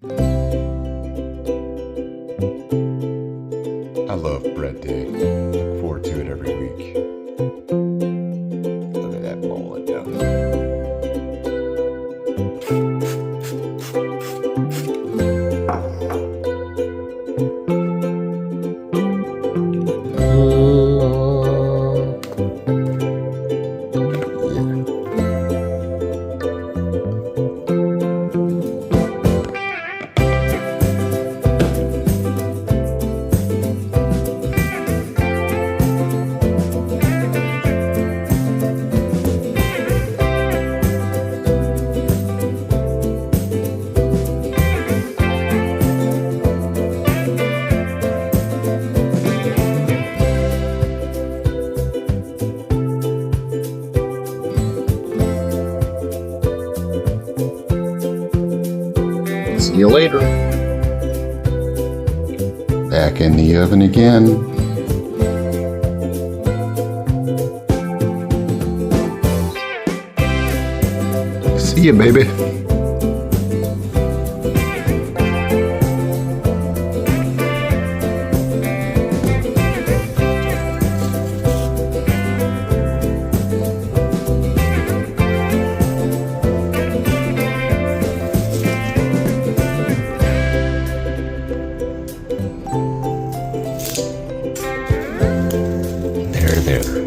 I love bread day. Look forward to it every week. Look at that ball down there. See you later. Back in the oven again. See you, baby. There.